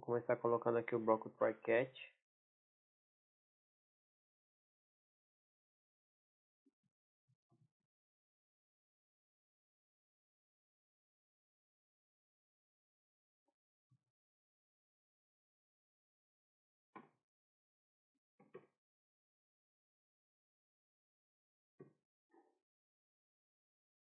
começar colocando aqui o bloco try catch.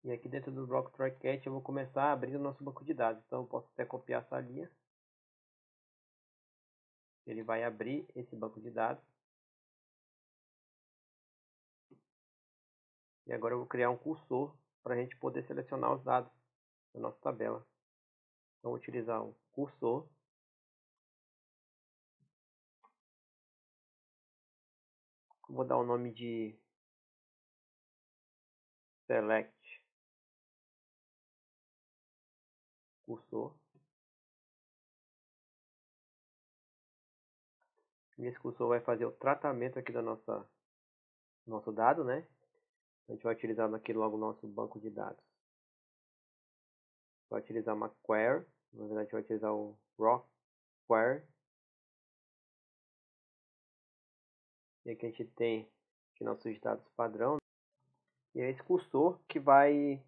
E aqui dentro do bloco try catch eu vou começar a abrir o nosso banco de dados. Então eu posso até copiar essa linha. Ele vai abrir esse banco de dados. E agora eu vou criar um cursor para a gente poder selecionar os dados da nossa tabela. Então vou utilizar um cursor. Vou dar o nome de select cursor. E esse cursor vai fazer o tratamento aqui da nosso dado, né? A gente vai utilizar aqui logo o nosso banco de dados. Vai utilizar uma query, na verdade a gente vai utilizar o raw query. E aqui a gente tem aqui nossos dados padrão. E é esse cursor que vai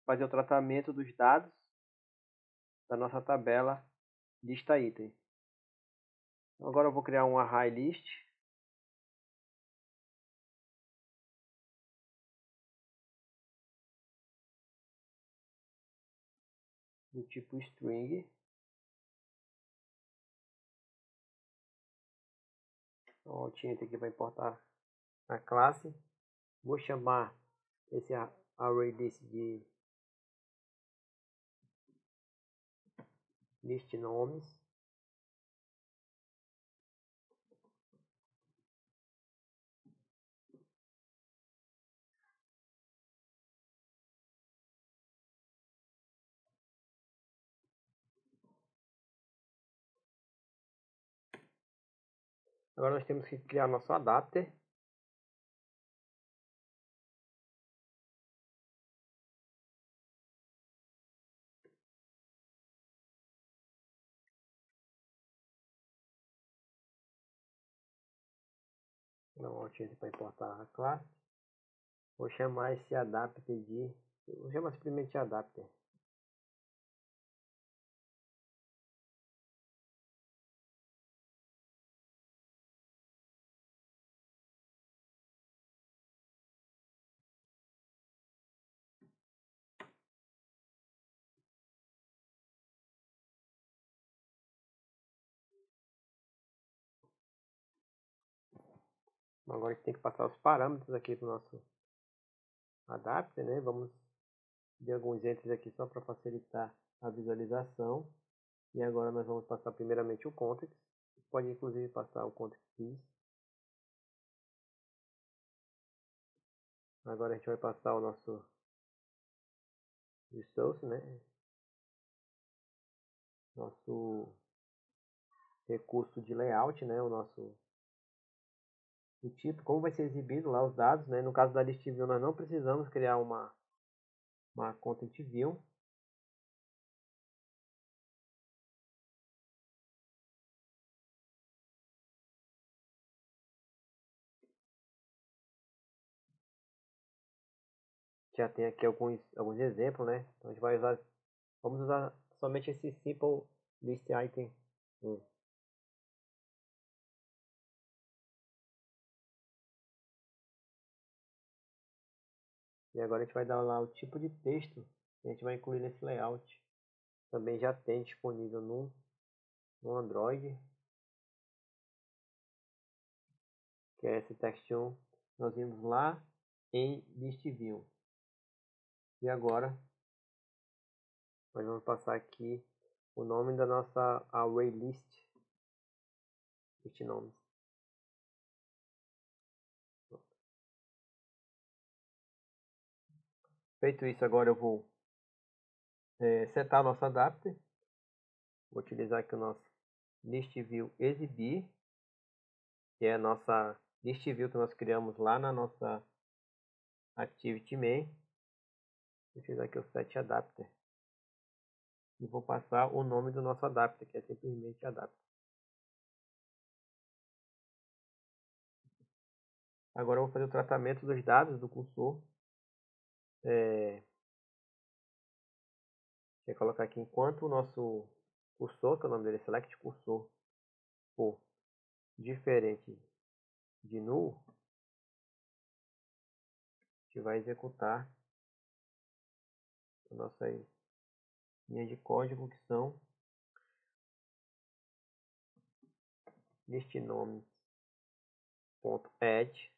fazer o tratamento dos dados da nossa tabela lista item. Então, agora eu vou criar um array list. Do tipo string. Então, o int aqui vai importar a classe. Vou chamar esse array list de list nomes. Agora nós temos que criar nosso adapter. Não, o int para importar a classe. Vou chamar esse adapter de... Vou chamar simplesmente de adapter. Agora a gente tem que passar os parâmetros aqui para o nosso adapter, né? Vamos de alguns entries aqui só para facilitar a visualização. E agora nós vamos passar primeiramente o context. Pode inclusive passar o context keys. Agora a gente vai passar o nosso resource, né? Nosso recurso de layout, né? O tipo, como vai ser exibido lá os dados, né? No caso da list view nós não precisamos criar uma content view. Já tem aqui alguns exemplos, né? Então a gente vai usar, vamos usar somente esse simple list item 1. E agora a gente vai dar lá o tipo de texto que a gente vai incluir nesse layout. Também já tem disponível no Android, que é esse text1. Nós vimos lá em list view. E agora nós vamos passar aqui o nome da nossa array list nomes. Feito isso, agora eu vou setar nosso adapter. Vou utilizar aqui o nosso list view exibir, que é a nossa list view que nós criamos lá na nossa activity main. Vou utilizar aqui o set adapter. E vou passar o nome do nosso adapter, que é simplesmente adapter. Agora eu vou fazer o tratamento dos dados do cursor. Vou colocar aqui enquanto o nosso cursor, que é o nome dele é select cursor, for diferente de null, a gente vai executar a nossa linha de código, que são listNomes.add.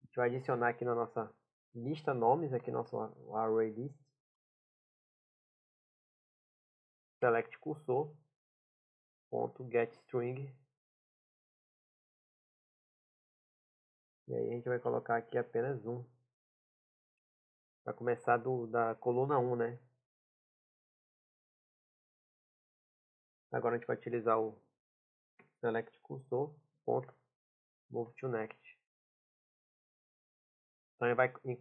A gente vai adicionar aqui na nossa lista nomes, aqui nosso array list, select cursor.getString. E aí a gente vai colocar aqui apenas um. Vai começar da coluna 1, né? Agora a gente vai utilizar o select cursor.moveToNext. Então ele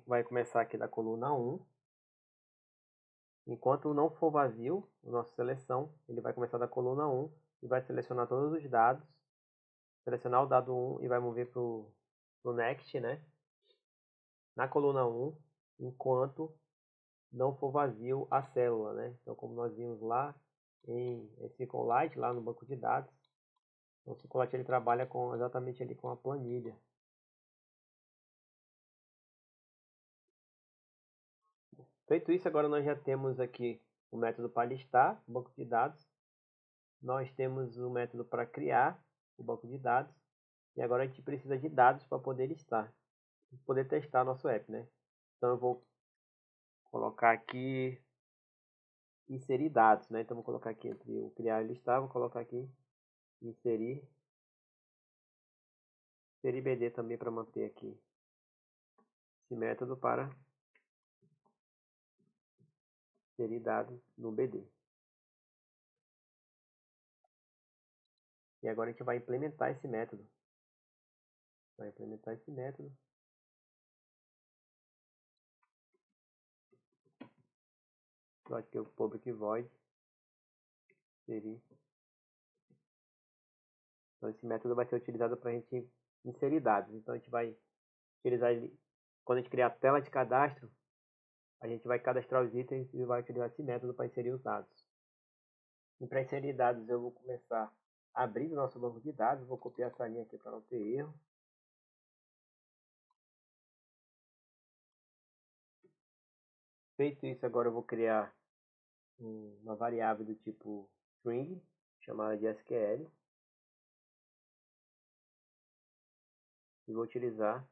vai começar aqui da coluna 1. Enquanto não for vazio, a nossa seleção, ele vai começar da coluna 1 e vai selecionar todos os dados. Selecionar o dado 1 e vai mover para o next, né? Na coluna 1, enquanto não for vazio a célula, né? Então, como nós vimos lá em SQLite, lá no banco de dados, o SQLite ele trabalha exatamente ali com a planilha. Feito isso, agora nós já temos aqui o método para listar o banco de dados. Nós temos o método para criar o banco de dados. E agora a gente precisa de dados para poder listar, poder testar nosso app, né? Então eu vou colocar aqui inserir dados, né? Então vou colocar aqui entre o criar e listar, vou colocar aqui inserir BD também para manter aqui esse método para inserir dados no BD. E agora a gente vai implementar esse método. Vai implementar esse método. Vou aqui o public void inserir. Então esse método vai ser utilizado para a gente inserir dados. Então a gente vai utilizar ele quando a gente criar a tela de cadastro. A gente vai cadastrar os itens e vai utilizar esse método para inserir os dados. E para inserir dados eu vou começar abrindo o nosso banco de dados. Vou copiar essa linha aqui para não ter erro. Feito isso, agora eu vou criar uma variável do tipo string, chamada de SQL. E vou utilizar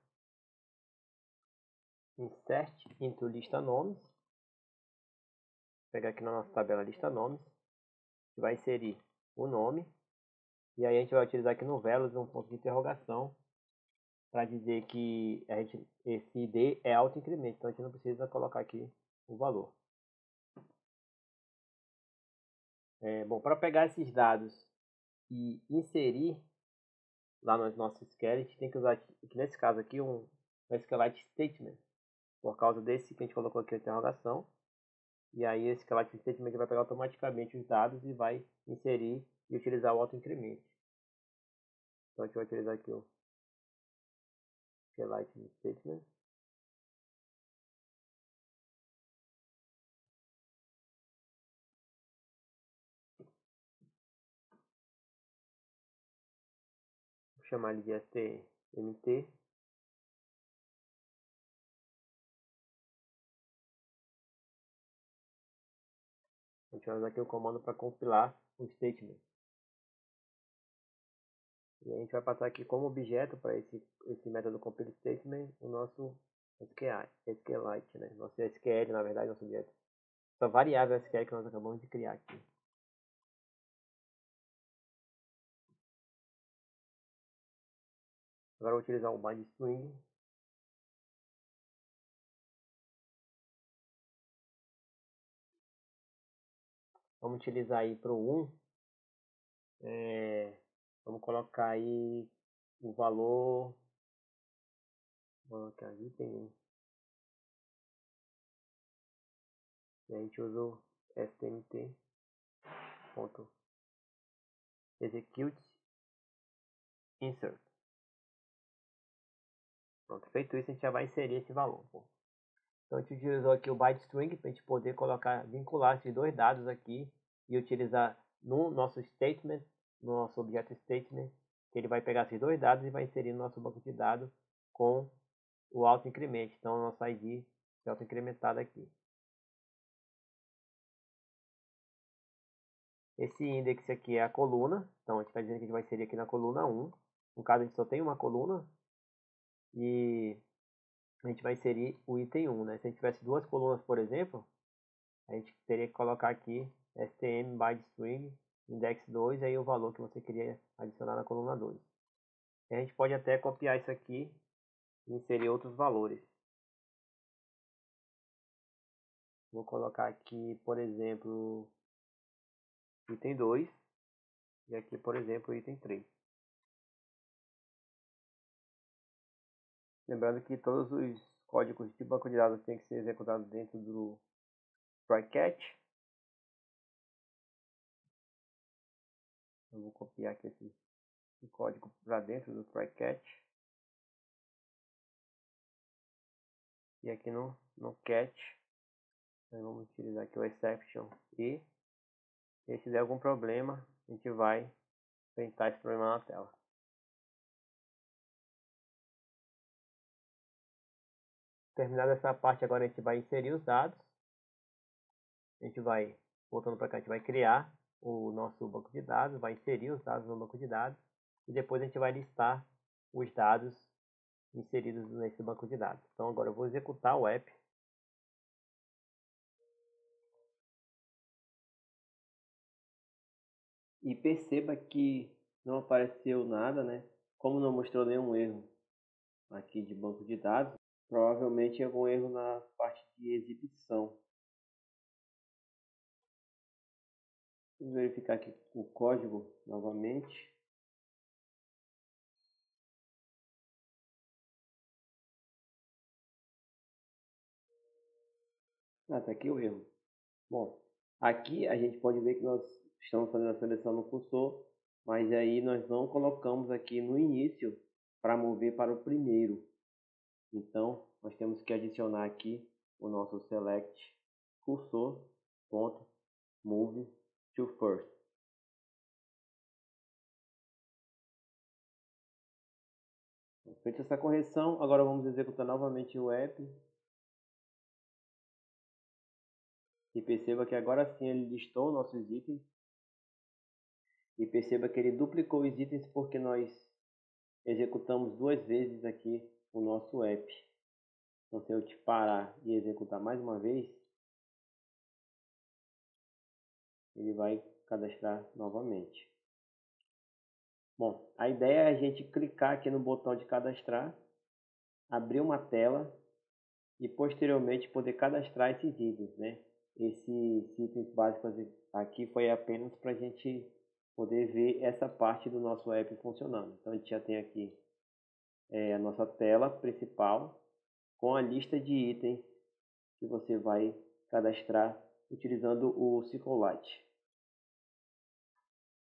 insert into lista nomes. Vou pegar aqui na nossa tabela lista nomes. Vai inserir o nome. E aí a gente vai utilizar aqui no values um ponto de interrogação para dizer que esse ID é autoincremento. Então a gente não precisa colocar aqui o valor. Bom, para pegar esses dados e inserir lá no nosso SQL, a gente tem que usar, aqui nesse caso aqui, um SQLite Statement. Por causa desse que a gente colocou aqui a interrogação. E aí esse SQLite Statement vai pegar automaticamente os dados e vai inserir e utilizar o autoincremento. Então a gente vai utilizar aqui o SQLite Statement. Vou chamar ele de stmt. A gente vai usar aqui o comando para compilar o statement. E a gente vai passar aqui como objeto para esse método compile statement o nosso SQLite, né? Nosso SQL, na verdade, nosso objeto. Essa variável SQL que nós acabamos de criar aqui. Agora eu vou utilizar o bindString. Vamos utilizar aí para o 1. Vamos colocar aí o valor. Vamos colocar item 1. E a gente usa o stmt.execute insert. Pronto, feito isso, a gente já vai inserir esse valor. Pô. Então a gente utilizou aqui o bytestring para a gente poder vincular esses dois dados aqui e utilizar no nosso statement, no nosso objeto statement, que ele vai pegar esses dois dados e vai inserir no nosso banco de dados com o auto-increment. Então o nosso ID é auto-incrementado aqui. Esse index aqui é a coluna, então a gente está dizendo que a gente vai inserir aqui na coluna 1. No caso a gente só tem uma coluna e a gente vai inserir o item 1, né? Se a gente tivesse duas colunas, por exemplo, a gente teria que colocar aqui stm bytestring index 2, aí o valor que você queria adicionar na coluna 2. E a gente pode até copiar isso aqui e inserir outros valores. Vou colocar aqui, por exemplo, item 2 e aqui, por exemplo, item 3. Lembrando que todos os códigos de banco de dados têm que ser executados dentro do try catch. Eu vou copiar aqui esse código para dentro do try catch. E aqui no catch, nós vamos utilizar aqui o exception e se der algum problema, a gente vai enfrentar esse problema na tela. Terminada essa parte, agora a gente vai inserir os dados. A gente vai, voltando para cá, a gente vai criar o nosso banco de dados, vai inserir os dados no banco de dados e depois a gente vai listar os dados inseridos nesse banco de dados. Então agora eu vou executar o app. E perceba que não apareceu nada, né? Como não mostrou nenhum erro aqui de banco de dados, provavelmente algum erro na parte de exibição. Vamos verificar aqui o código novamente. Tá aqui o erro. Bom, aqui a gente pode ver que nós estamos fazendo a seleção no cursor, mas aí nós não colocamos aqui no início para mover para o primeiro. Então, nós temos que adicionar aqui o nosso select cursor.move to first. Feita essa correção, agora vamos executar novamente o app. E perceba que agora sim ele listou nossos itens. E perceba que ele duplicou os itens porque nós executamos duas vezes aqui o nosso app. Então se eu te parar e executar mais uma vez, ele vai cadastrar novamente. Bom, a ideia é a gente clicar aqui no botão de cadastrar, abrir uma tela e posteriormente poder cadastrar esses itens, né? Esses itens básicos aqui foi apenas para a gente poder ver essa parte do nosso app funcionando. Então a gente já tem aqui a nossa tela principal com a lista de itens que você vai cadastrar utilizando o SQLite.